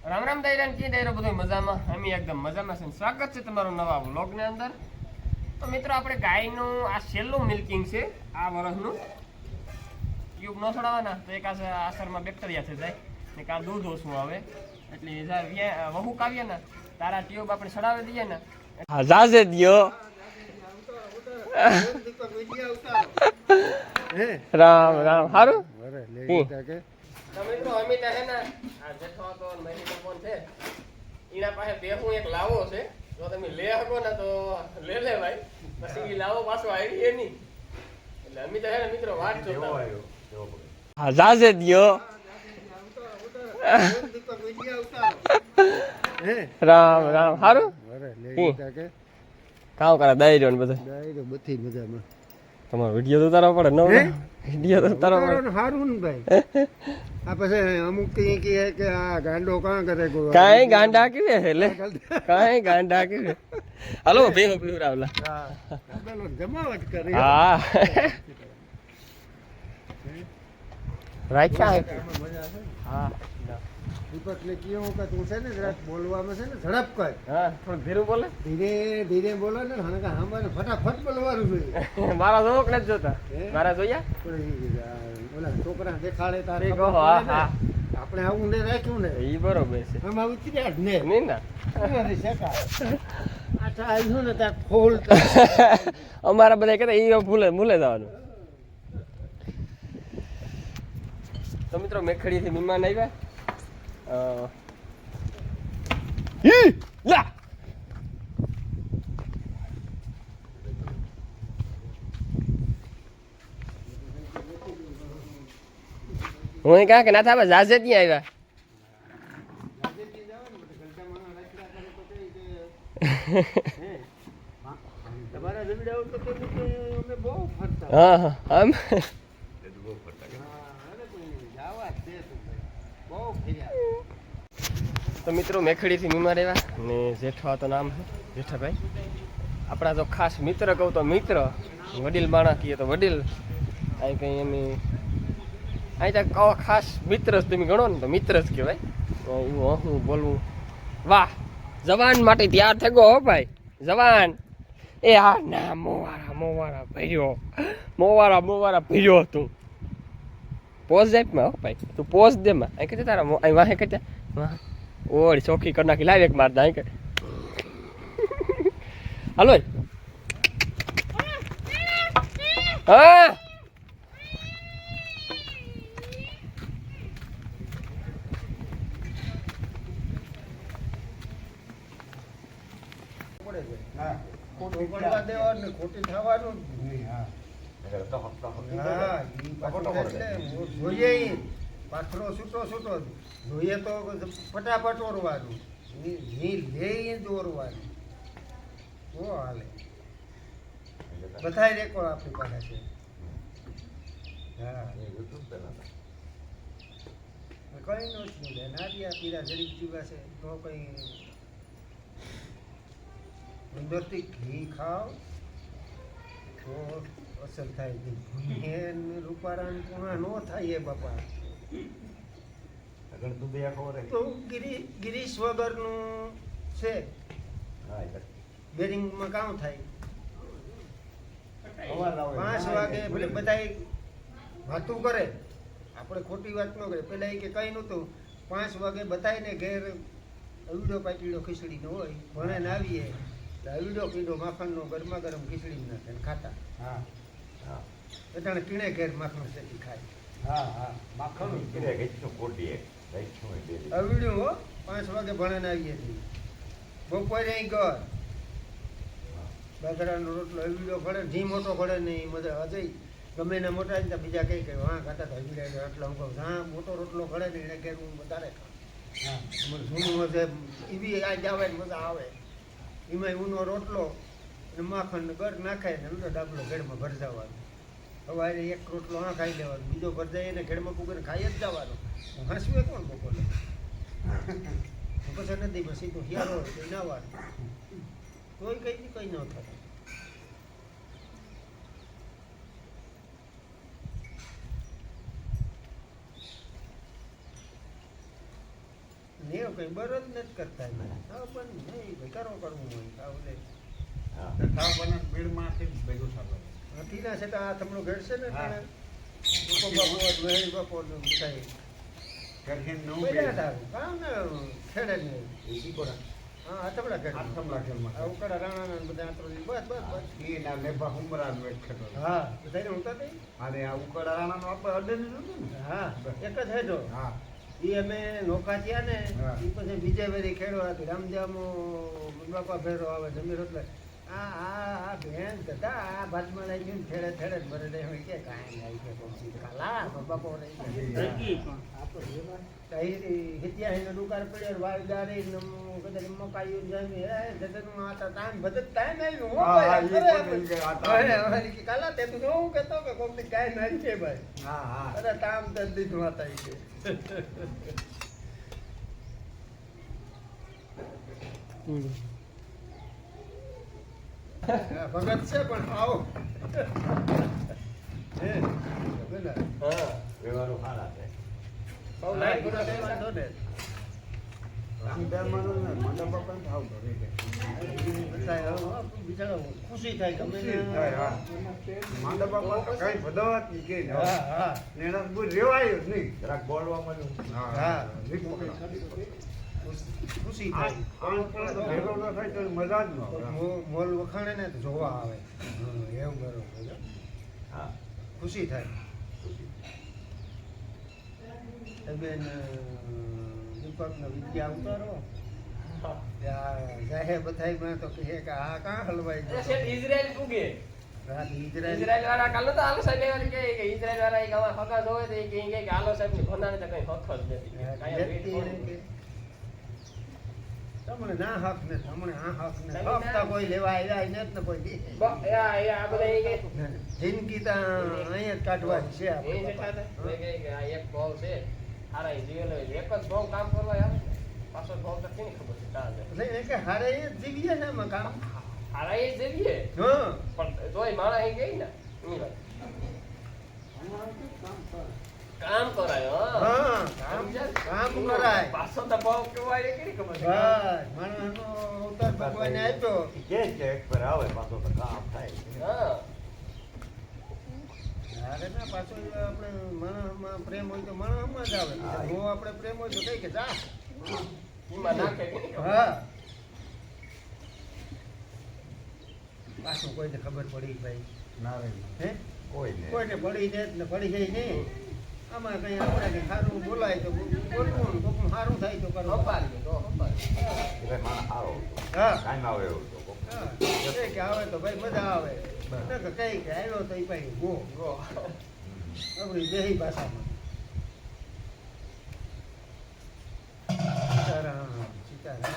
રામ રામ દાયરા કી દાયરો બધું મજામાં અમે એકદમ મજામાં છે સ્વાગત છે તમારું નવા વ્લોગ ની અંદર તો મિત્રો આપણે ગાયનું આ છેલ્લું મિલ્કિંગ છે આ વર્ષનું ટ્યુબ ન છોડાવવાના તો એક આસરમાં બેક્ટેરિયા થઈ જાય ને કાં દૂધ ઓછું આવે એટલે વહુ કાવીએ ને તારા ટ્યુબ આપણે છડાવી દઈએ ને હા જાજે દિયો રામ રામ હારું મિત્રો અમે તો હે ને આ જેઠો તો મહિનો કોણ છે એના પાસે બેહું એક લાવો છે જો તમે લે શકો ને તો લે ભાઈ પછી લાવો પાછો આવી એ નહીં એટલે અમે તો હે ને મિત્રો વાત જોતા હા જાજે દિયો રામ રામ હારું કામ કરે દાયરો ને બધા દાયરો બધી મજામાં તમારો વિડિયો તો ઉતારવો પડે નો વિડિયો તો ઉતારવો પડે હારું ને ભાઈ આ પછી અમુક કે કે આ ગાંડો કાં કરે કાઈ ગાંડા કે લે કાઈ ગાંડા કે હાલો ભેહો પીવરાવલા હા જમાવટ કરે હા રાઈટ કા મજા છે હા દીપક ને કયો કે તું છે ને જરાક બોલવામાં છે ને ઝડપ કર હા થોડું ધીરું બોલે ધીરે ધીરે બોલો ને હણકા હમાને ફટાફટ બોલવાનું જોઈએ મારા જોક નથી જોતા મારા જોયા ઓલા છોકરા દેખાડે તારે કહો હા હા આપણે આવું ને રાખ્યું ને ઈ બરોબર છે આમાં ઉતર્યા જ ને નહીં ના આઠા આવ્યું ને તાર ફોલ અમારા બધા કહેતા ઈ ભૂલે જવાનું તો મિત્રો મેખડીથી મહેમાન આવ્યા લા હું કહા કે ના થાય જાજે ત્યાં આવ્યા તમારા જમીડાઓ તો કે અમે બહુ ફરતા હા હા આમ તો મિત્રો મેખડીથી મીમાર આવ્યા ને જેઠા તો નામ છે જેઠાભાઈ આપણા તો ખાસ મિત્ર કહું તો મિત્ર વડીલ માણસ કહીએ તો વડીલ અહીં કંઈ એમ અહીં ત્યાં કહો ખાસ મિત્ર જ તમે ગણો ને તો મિત્ર જ કહેવાય એવું હું બોલવું વાહ જવાન માટે તૈયાર થઈ ગયો હો ભાઈ જવાન એ હા ના મોવારા ભર્યો તું પોઝ જાય હો ભાઈ તું પોઝ દે માં અહીં કહેતા તારા અહીં વાહે કહેતા વાહ ઓળી ચોખ્ખી કરી નાખી લાવ એક મારતા અહીં કે હાલો હા ખોટી થવાનું જોઈએ પાથરો છૂટો જોઈએ તો ફટાફટ ઓરવાનું લે દોરવાનું ઓ હાલે બધા રેકોર્ડ આપણી પાસે છે હા કઈ નથી નારિયા પીરા જરીક જીવા છે તો કઈ અંદરથી ઘી ખાવ તો અસર થાય રૂપારા પૂર્ણા ન થાય એ બાપા તો ગિરીશ વગરનું છે બેરિંગમાં કામ થાય 5 વાગે ભલે બધા વાતું કરે આપણે ખોટી વાત ન કરે પેલા કે કઈ નહોતું 5 વાગે બધાને ઘેર અવીડો પાટીડો ખીચડી નો હોય ભણે ને આવીએ અવીડો પીડો માખણનો ગરમા ગરમ ખીચડી નાખે ખાતા હા હા એટલે ટીણે ઘેર માખણ શેકી ખાય હા હા માખણ અવીડ્યું હો 5 વાગે ભણે ને આવીએ બપોરે અહીં ઘર બાજરાનો રોટલો અવીડો ખડે ઘી મોટો ખડે નહીં મજા અજય ગમે ને મોટા ને બીજા કઈ કઈ હા ખાતા તો અવીડા રોટલો હું કહું હા મોટો રોટલો ખડે ને એને ઘેર હું વધારે ખાઉં હા જૂનું હશે એ બી આજ આવે ને મજા આવે એમાં ઊનો રોટલો ને માખણ ને ગર નાખાય ને ઊંડો ડાબલો ઘેડમાં ભરજાવાનો સવારે એક રોટલો હા ખાઈ લેવાનો બીજો ભરજાય એને ઘેડમાં કુકર ખાઈ જ જવાનો હાંસવે કોણ બપોરે પછી નદીમાં સીધું હિયારો હોય નાવાનું તોય કઈ ન થાય ને એનું કઈ બરોબર નથી કરતા એમાં. હા પણ નહીં ભાઈ કરો કરવું હોય આવું લે થાવ બને ભીડમાંથી જ ભેગું થતું. ટીના છે તો આ થમણું ઘર છે ને હા. પણ બાપો વહેલી બપોરનું મીઠાઈ ઘરથી નવું બેઠા હતા કામ ને ખેડે ને ભેગું. હા આથમડા ઘર આઠમ લાખમાં. આ ઉકળા રાણા ને બધા આંતરો બસ બસ બસ એના લેબા હુમરાનું એક ખેતર. હા બધાને ઉતા થઈ અને આ ઉકળા રાણાનું આપણે અડેલું નહોતું ને. હા એક જ હેઠો હા. એ અમે નોખા થયા ને હા. એ પછી બીજે વેરી ખેડવા હતી રામજામો બાપા ફેરો આવે જમીન એટલે આ બેન કદા આ ભાતમાં લઈ ગયું ઠેડે ઠેડે જ ભરે દે હોય કે કાંઈ નહીં કે કોમસી કાલા બાપો રહી હિત્યા હિને દુકાર પડ્યો વાયદારી કદાચ મકાઈ જમી એ જતનું આ તો ટાઈમ બધે ટાઈમ આવ્યો હો હા, હા, ભાઈ એ પણ કે આ ટાઈમ. અરે અમારી કે કાલા તે તું હું કહેતો કે કોમની કાંઈ નહીં છે ભાઈ હા હા. અરે તામ તો દીધું હતા ઈ કે હા, ભગત છે પણ આવો હે બોલા હા વ્યવહારો સારા છે. બહુ લાઈટ ગુના દે વાંધો ને સીધા માનો ને મંડપ પણ થાવ ઘરે છે. થાય, હા, બિચારો ખુશી થાય ગમે ને. થાય, હા. મંડપ પણ કઈ ભદવાત નહીં કે હા હા એના બહુ રેવાય જ નહીં. જરાક બોલવા મળ્યું. હા. રીત પકડા. ખુશી આ થાય આમ પણ ભેગો ન થાય તો મજા જ ન આવે. મોલ વખાણે ને તો જોવા આવે એવું બરોબર છે. હા. ખુશી થાય એ બેન દીપકનો વિદ્યા ઉતારો જાહેર બધાય તો કહે કે આ કાં હલવાઈ ગયો શેઠ ઇઝરાયલ પૂગે હા તો ઇઝરાયલ ઇઝરાયલ વાળા કાલ તો આલો સાહેબ એવા કે ઇઝરાયલ વાળા એક આવા હકા જોવે તો એ કે આલો સાહેબ ની ભનાને તો કઈ હક જ નથી કાંઈ વેટ વ્યક્તિ એને કે તમને ના હક ને તમને આ હક ને હક તો કોઈ લેવા આવ્યા નથી ને કોઈ દી. આ બધા એ કે જિંદગી તો અહીંયા જ કાઢવાની છે એ આપણે જેઠા બાપા. હતા એ કે આ એક ભાવ છે હારા એ જીવેલો એક જ ભાવ કામ કરવા આવે પાછો ભાવ તો કેની ખબર છે ચાલે એટલે એ કે હારે એ જ જીવીએ ને એમાં કામ હારા એ જેવીએ હા પણ તોય માણા અહીં ગઈ ને એની વાત કામ કરાય હા કામ કામ કરાય પાછો તો ભાવ કેવાય એ કેની ખબર છે બસ માણસનો અવતાર ભગવાને આપ્યો કે એક પર આવે પાછો તો કામ થાય. હા અરે ના પાછો એ આપણે માણસમાં પ્રેમ હોય તો માણસમાં જ આવે જો આપણે પ્રેમ હોય તો કઈ કે જા એમાં નાખે કેની ખબર હા પાછું કોઈને ખબર પડી ભાઈ ના રે હે કોઈ નહીં. કોઈને પડી જાય ને પડી જાય નહીં આમાં કઈ આપણે કે સારું બોલાય તો બોલવું ને કોકનું સારું થાય તો કરવું સંભાળીએ તો સંભાળીએ એટલે માણસ આવો હા કાંઈ આવે એવું તો કોક. હા એ કે આવે તો ભાઈ મજા આવે ન કે કઈ કે આવ્યો તો એ ભાઈ ગો ગો આપણી બેહી ભાષામાં સીતારામ સીતારામ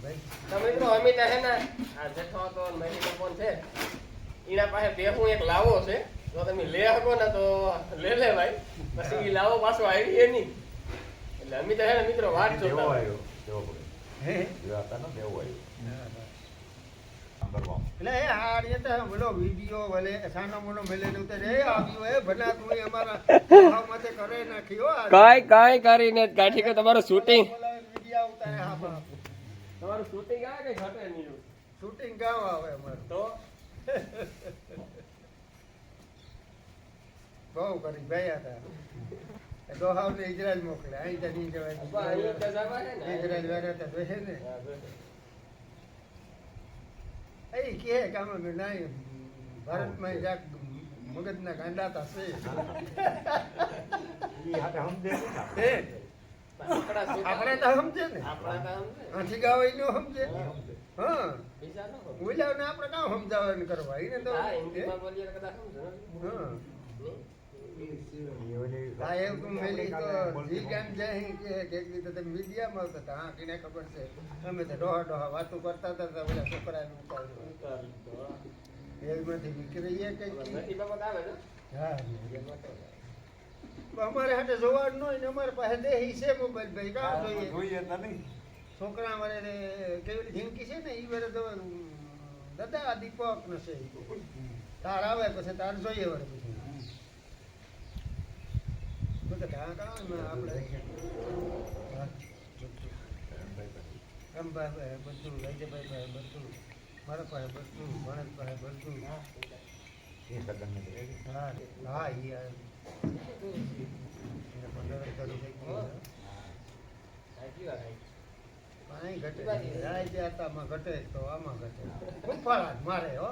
ભાઈ તો મિત્રો અમે તો હે ને આ જેઠો હતો ને મહિનો કોણ છે એના પાસે બેહું એક લાવો છે જો તમે લે શકો ને તો લે ભાઈ પછી ઈ લાવો પાછો આવી એ નહીં એટલે અમે તો હે ને મિત્રો વાત દેવો જોતા હોય. આવ્યો દેવો પડે. હે દેવા હતા ને દેવો આવ્યો આમ કરવામાં. એટલે એ આ રીતે બોલો વિડીયો ભલે સાનો મોનો મેલે ઉતરે એ આવ્યો એ ભલા તું એ અમારા ભાવમાંથી કરે નાખ્યો કાઈ કરીને કાઠી કે તમારું શૂટિંગ વિડીયો ઉતારે હા બાપ તમારું શૂટિંગ આવે કે ઘટે નહીં શૂટિંગ ગામ આવે અમારે તો બહુ કરી ગયા હતા દોહાવ ને ઇઝરાયલ મોકલે અહીં તો નહીં અబ్బા, અહીં તો જવાય જવાય ને. ઇઝરાયલ વાળા તો બેસે ને હા, બસ. એ કે કામ નહીં ભારતમાં જાક મગજના ગાંડા થશે ઈ હાથે સમજે નહીં ને. હે આપણા શૂટિંગ- આપણે તો સમજે ને આપણા કામ છે. આથી ગાવાય નો સમજે ઈ સમજે. હા બીજા ન ખબર. બોલ્યા ને આપણે કામ સમજાવવાનું કરવા એને તો હા, હિન્દીમાં બોલીએ તો કદાચ સમજો ને. હા ઈ ઓલી હા એવું તું મેલી તો જી કામ જાય કે એક રીતે તમે મીડિયામાં આવતા હતા હા કીને ખબર છે અમે તો ડોહા ડોહા વાતો કરતા હતા તો પેલા છોકરાને ઉતાર્યું ઉતારી તો. એમાંથી નીકળીએ હવે કઈ નથી બાબત આવે ને. હા અમારે હાથે જોવાનું ન હોય ને અમારી પાસે દેહી છે મોબાઈલ ભાઈ કામ જોઈએ જોઈએ તો નહીં. છોકરા મારે કેવી જિંદગી છે ને એ વારે તો દાદા દીપક ને છે તાર આવે પછી તાર જોઈએ વળે પછી તો ઢાંક આવે ને આપણે હા. પાસે બધું, રાજ્યભાઈ પાસે બધું, મારા પાસે બધું, ગણેશ પાસે બધું. હા હા એ એને 15,000 રૂપિયા કાંઈ ઘટે નહીં. રાજ્ય આતામાં ઘટે તો આમાં ઘટે. ફૂફાળા જ મારે હો.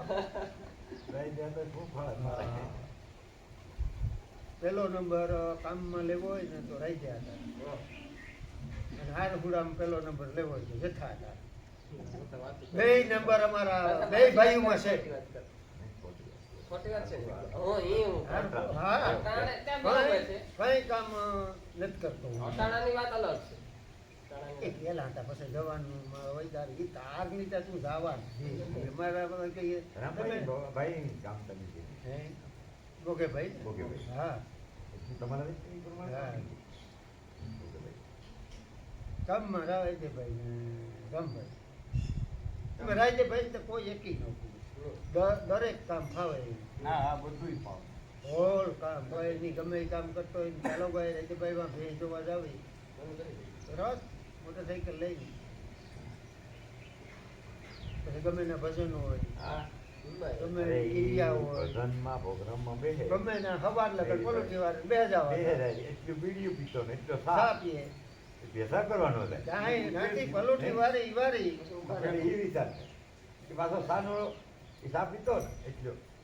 પેલો નંબર કામમાં લેવો હોય ને તો રાજ્ય હતા, અને હારગુડામાં પેલો નંબર લેવો હોય તો જેઠા હતા. બે નંબર અમારા બે ભાઈઓમાં છે. ખોટી વાત છે ને? હા ત્યાં બરાબર છે. કઈ કામ નથી કરતો હું. અટાણાની વાત અલગ છે. એ પેલા હતા પછી જવાનું વૈદાર ઈ તારની ત્યાં તું જવાનું અમારા બધા કહીએ હે બોગે ભાઈ હા કામમાં રાજ્યભાઈ ને રામભાઈ તમે રાજ્યભાઈ તો કોઈ એકી નહોતું. દરેક કામ ફાવે હોલ કામ કોઈ નહીં ગમે એ કામ કરતો હોય ચાલો ભાઈ રાજ્યભાઈ માં ભેજ જોવા જાવી રસ મોટરસાઇકલ લઈને પછી ગમે ના ભજનો હોય ગમે એરિયા હોય ગમે ના હવાર લગન પોલોટી વાર બે જવા ચા પીએ નાથી પલોટી વારી વારી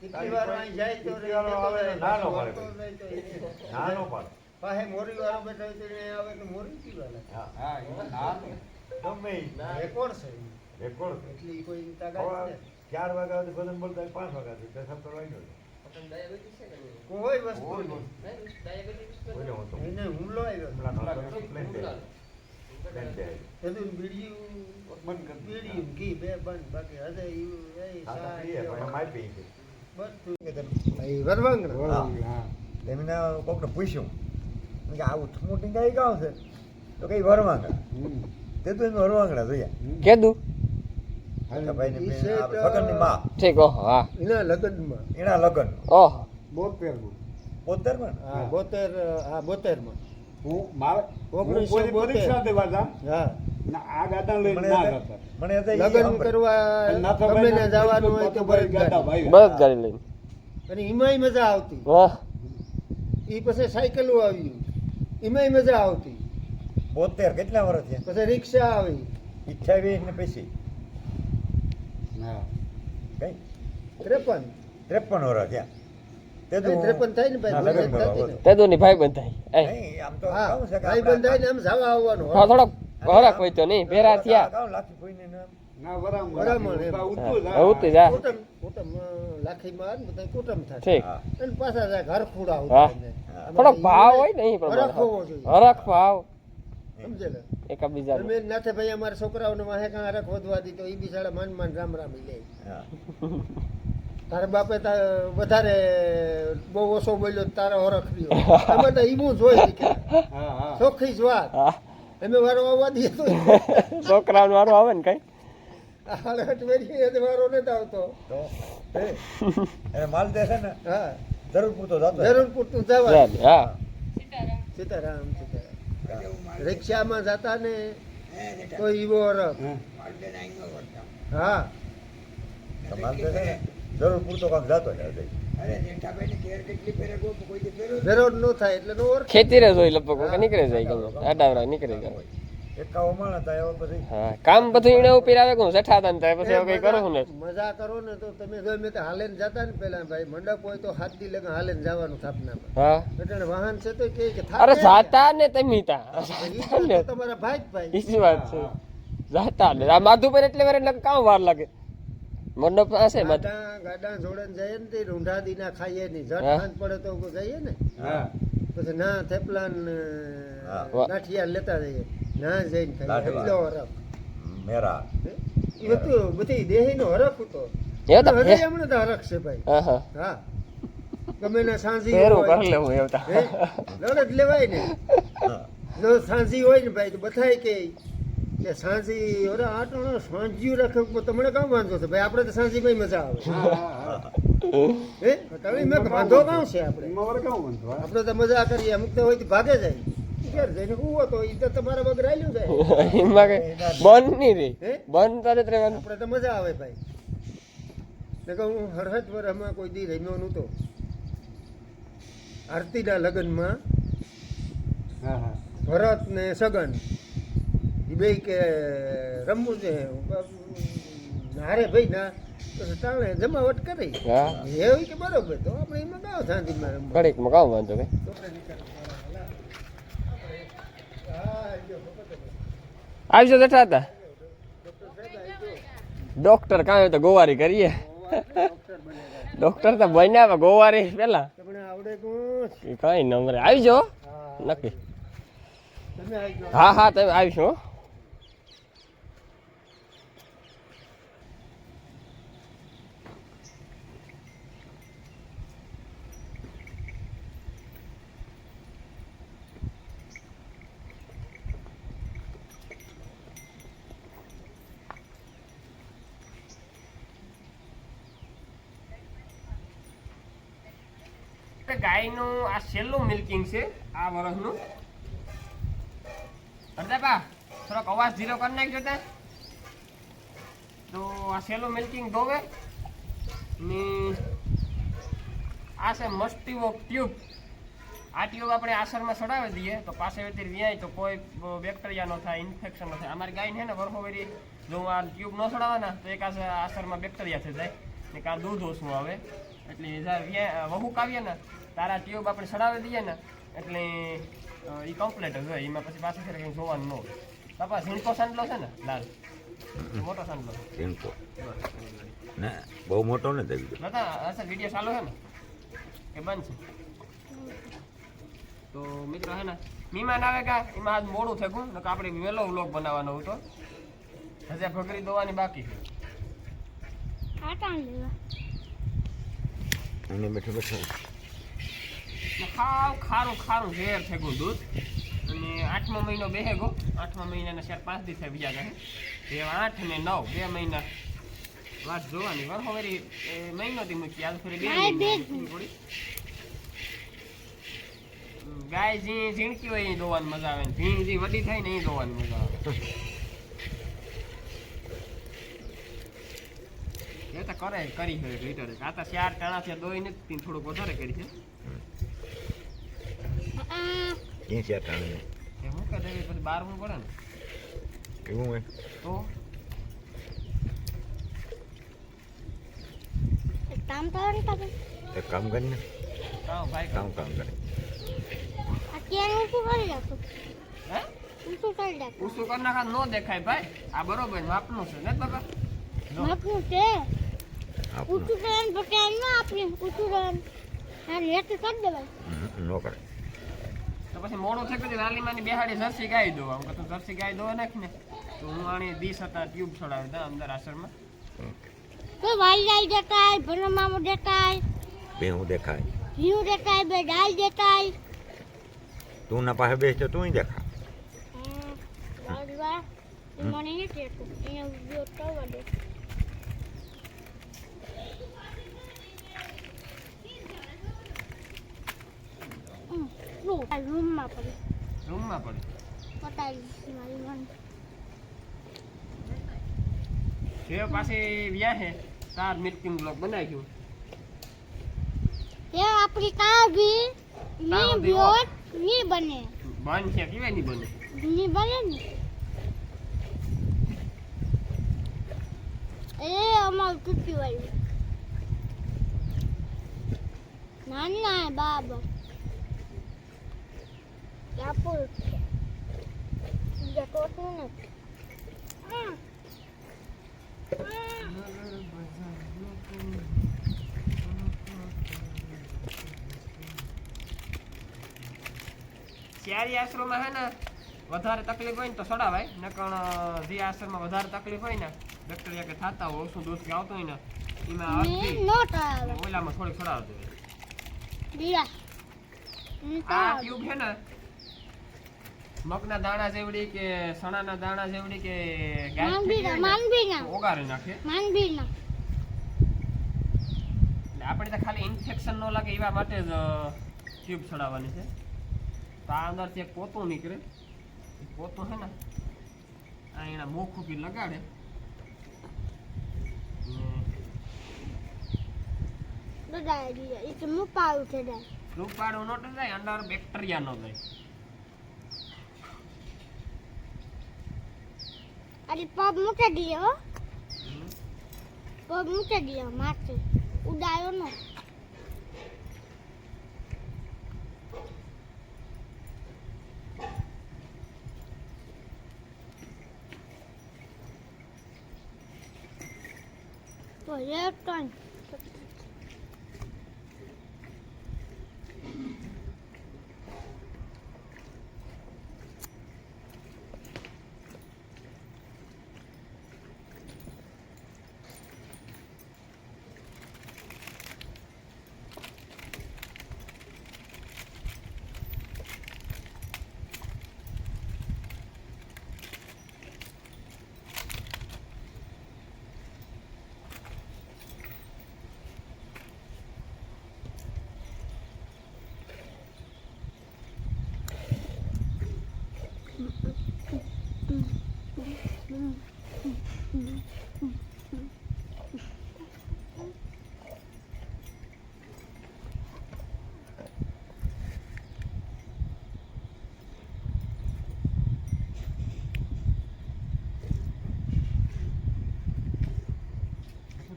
કેટલી વાર અહીં જાય તો પાસે મોરી વાળો બેઠો હોય તો એને આવે તો મોરી પીવા લાગે રેકોર્ડ છે એટલી કોઈ તાકાત નથી. 4 વાગ્યા સુધી ભજન બોલતા 5 વાગ્યા સુધી પેશાબ કરવાનો ડાયાબિટીસ છે કે નહીં? કોઈ વસ્તુ નહીં. ડાયાબિટીસ એને હુમલો આવ્યો બધું બીડીયું ઘી બે બંધ બાકી હૃદય એમને કોકને પૂછ્યું કે આવું મોટી ગાય ગામ છે તો કઈ વરવાંગડા તે તો એનું વરવાંગડા જોયા કેદું સગનની માં ઠીક ઓહો હા એના લગ્નમાં એના લગ્ન ઓહો 72 માં હા 72 માં હું મારે 1972 પરીક્ષા દેવા જા હા આ ગાડા લઈને ના જતા મને હતા લગ્ન કરવા ગમે ને જવાનું હોય તો બળદ ગાડા ગાડી. ભાઈ બળદ ગાડી લઈને અને એમાંય મજા આવતી. વાહ એ પછી સાયકલો આવ્યું એમાંય મજા આવતી. 72 કેટલા વર્ષ થયા પછી રિક્ષા આવી 28 ને પછી હા કઈ 53 53 વર્ષ થયા તે તો 53 થાય ને ના, ભાઈ લગ્ન કરવા થતી ને. તેદુની ભાઈ બંધાઈ નહીં, આમ તો હા કહું છે કે ભાઈ આપણે બંધાય ને આમ જવા આવવાનું હા થોડોક હરક હોય તો નહીં ભેરા થયા ગામ લાખી કોઈને નામ ના બરાબર બરાબર એમ. ઉતરું હવે ઉતરી જા કુટુંબ લાખીમાં આવે ને બધા કુટુંબ થાય ઠીક હા. અને પાછા જાય ઘર ખુડા હા. ઉતારીને. થોડોક ભાવ હોય ને અહીં હરખ હોવો જોઈએ. હરખ ભાવ સમજેલા? એકબીજા અમે નાથે ભાઈ અમારા છોકરાઓને વાહે કાં હરખ વધવા દીધો એ બિચારા માન રામ રામ લે. હા. તારા બાપે વધારે બહુ ઓછો બોલ્યો તો તારો હરખ રહ્યો અમે તો ઈમું જોઈ દીકરા હા હા ચોખ્ખી જ વાત હા અમે વારો આવવા દઈએ તો છોકરાનું વારું આવે ને કઈ હાલત વેરી એ વારો નથી આવતો. તો એને માલ દે છે ને હા જરૂર પૂરતો જતો જરૂર પૂરતું જવા હા સીતારામ રિક્ષામાં જતા ને કોઈ ઈવો હરખ હા તો માલ દે છે ને જરૂર પૂરતો કાંક જતો ને ભેરો ન થાય એટલે નો ઓળખ. ખેતી રે જોઈ લગભગ કે નીકળે જાય ગમે આડાવરા નીકળે જાય એકાવો માણસ થાય હવે પછી હા કામ બધું એને ઉપર આવે કે હું જઠા હતા ને ત્યારે પછી હવે કઈ કરું ને મજા કરો ને તો તમે જો મેં તો હાલે જતા ને પેલા ભાઈ મંડપ હોય તો 7 દી લગન હાલે જવાનું થાપનામાં હા એટલે વાહન છે તો કે અરે જાતા ને તમે તા તમારા ભાઈ જ ભાઈ ઈજી વાત છે જાતા ને આ માધુપર એટલે વાર એટલે કામ વાર લાગે મંડપ પાસે ગાડા જોડે જઈએ ને તે રૂંઢા દી ના ખાઈએ નહીં જટ હા. સાંજ પડે તો જઈએ ને હા પછી ના થેપલા ને હા. ગાંઠિયા લેતા જઈએ ના જઈને ખાઈએ લાડવા. એટલો હરખ મેરા એ હતું બધી દેહી નો હરખ હતો એ તો હજી હમણાં તો હરખ છે ભાઈ હા હા હા ગમે ના સાંજી ફેરું હોય. કરી લેવું એવું તા હે? લડત લેવાય ને જો સાંજી હોય ને ભાઈ તો બધાય કે સાંજી અરે આટલો સાંજ્યું રાખે તમને કામ વાંધો છે ભાઈ આપણે તો સાંજી ભાઈ મજા આવે હે તમે મેં વાંધો કામ છે આપણે એમાં વર કામ વાંધો હા? આપણે તો મજા કરીએ અમુક તો હોય તો ભાગે જાય ઘેર જઈને ઉવો તો ઈ તો તમારા વગર આલ્યું જાય એમાં કઈ બંધ નહીં રહી હે બંધ તારે જ રહેવાનું આપણે તો મજા આવે ભાઈ નકર હું હરહદ વરમાં કોઈ દી રમ્યો નહોતો આરતીના લગ્નમાં હા હા ભરત ને સગન એ બે કે રમવું છે હારે ભાઈ ના તો ટાણે જમાવટ કરી હા એવું કે બરોબર તો આપણે એમાં ગાવ શાંતિમાં રમવા કડીકમાં કામ વાંધો કઈ આવજો બેઠા હતા ડોક્ટર કાંઈ હોય તો ગોવારી કરીએ ડોક્ટર તો બન્યા ગોવારી પેલા તમને આવડે કોણ એ કઈ નંબરે આવજો નક્કી તમે આવી જાઓ હા હા તમે આવીશું હો. ગાયનું આ છેલ્લું મિલ્કિંગ છે આ વર્ષનું હરદાબા થોડોક અવાજ ધીરો કરી નાખજો ત્યાં તો આ છેલ્લું મિલ્કિંગ ધોવે ને આ છે મસ્તીવો ટ્યુબ આ ટ્યુબ આપણે આસરમાં ચડાવી દઈએ તો પાસે વેતી વ્યાય તો કોઈ બેક્ટેરિયા ન થાય ઇન્ફેક્શન ન થાય અમારી ગાય છે ને વરહોવેરી જો આ ટ્યુબ ન ચડાવવાના તો એક આસરમાં બેક્ટેરિયા થઈ જાય ને કાં દૂધ ઓછું આવે એટલે વહુ કાવીએ ને તારા ટ્યુબ આપણે ચડાવી દઈએ ને એટલે એ કમ્પ્લીટ જ હોય એમાં પછી પાછી ફેર કંઈ જોવાનું ન હોય બાપા ઝીણકો સાંડલો છે ને લાલ મોટો સાંડલો ઝીણકો ને બહુ મોટો ને દેવી દાદા અસર વિડીયો ચાલુ છે ને કે બંધ છે તો મિત્રો હે ને મહેમાન આવે કા એમાં આજ મોડું થયું ને આપણે વહેલો વ્લોગ બનાવવાનો હતો હજી ભગરી દોવાની બાકી છે અને બેઠો બેઠો ખાવ ખારું ખારું ઝેર થઈ ગયું દૂધ અને 8મો મહિનો બેહે ગયો 8મા મહિનાના 4-5 દિવસ બીજા ગયા એ 8 ને 9 2 મહિના વાત જોવાની વરહોવેરી મહિનોથી મૂકી આજ ફરી 2 મહિના ગાય જે ઝીણકી હોય એ દોવાની મજા આવે ભીંગ જે વડી થાય ને એ દોવાની મજા આવે એ તો કરે કરી છે લીટર આ તો 4 ટણાથી દોઈ નથી થોડુંક વધારે કરી છે ક્યાં છે ટાણે એ હું કહે દેવી પછી 12મું પડે ને એવું હોય તો काम करो तब એક કામ કરીને કામ ભાઈ કામ કામ કરે અત્યારે ઊંચું કરી રાખો હે ઊંચું કરી રાખો ઉસુ કર નાખા નો દેખાય ભાઈ આ બરોબર માપનું છે ને બાબા જો. માપનું છે આપણું ઊંચું કરવાનું પટાણ ના આપણે ઊંચું કરવાનું હા લેટ કરી દેવાય ન કરે તો પછી મોડું થઈ ગયું રાલીમાની બેહાડી જર્સી ગાય દો આમ તો જર્સી ગાય દો નાખી ને તો હું આની 20 હતા ટ્યુબ છોડાવી દઉં અંદર આસરમાં तो वाली डाल देता है भरना मामू देता है બે હું દેખાય हीरू देता है बे डाल देता है તું ના પાસે બેસ તો તું દેખા लाडवा મને નહીં ટેકો અહીંયા વિડિયો ઉતારવા દે રૂમમાં પડી રૂમમાં પડે પતાવી મારી મન જે પાછી વ્યાહે તાર મિલ્કિંગ બ્લોક બનાવ્યું એ આપણી કાઢી ની બ્લોટ ની બને બંધ છે કેવાય નહીં બને ની બને ને એ અમારું તૂટી વાળું નાના બાબા આપું જટોતું નથી શિયાળી આશ્રમમાં હે ને વધારે તકલીફ હોય ને તો સડાવાય નકર જે આશ્રમમાં વધારે તકલીફ હોય ને બેક્ટેરિયા કે થતા હોય ઓછું દૂધ કે આવતું હોય ને એમાં અડધી નોટ આવે ઓલામાં થોડીક સડાવતો હોય દીરા આ ટ્યુબ છે ને મગના દાણા જેવડી કે સણાના દાણા જેવડી કે ગાય થઈ ગઈ હોય ને, માનવીના તો ઓગાળી નાખે માનવીના એટલે આપણે તો ખાલી ઇન્ફેક્શન ન લાગે એવા માટે જ ટ્યુબ ચડાવવાની છે તો આ અંદરથી એક પોતું નીકળે. એ પોતું છે ને આ એના મોખું થી લગાડે રૂપાળું નો જાય, અંદર બેક્ટેરિયા નો જાય. અરે પગ મૂકી દઈએ, પગ મૂકી દઈએ માથે ઉડાયો ન. તો એક ટન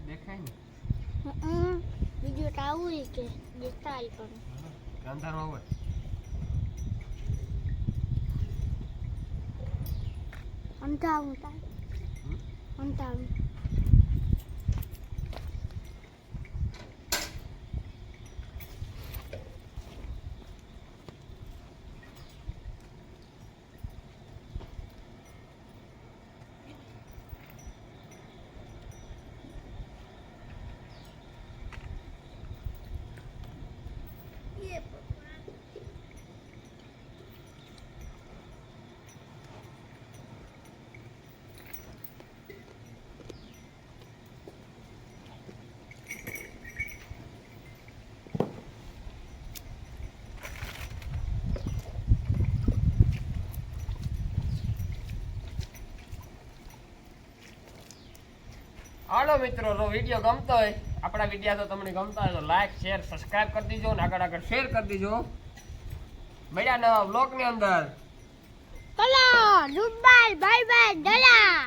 દેખાય ને બીજું તો આવું કે દેખાય પણ અંધારમાં હોય. અંધારું થાય, અંધારું. હાલો મિત્રો, જો વિડીયો ગમતો હોય, આપણા વિડીયો તો તમને ગમતા હોય તો લાઈક શેર સબસ્ક્રાઇબ કરી દીજો ને આગળ શેર કરી દીજો. મળ્યા નવા બ્લોગ ની અંદર. ચલો દુબાઈ બાય બાય ડલા.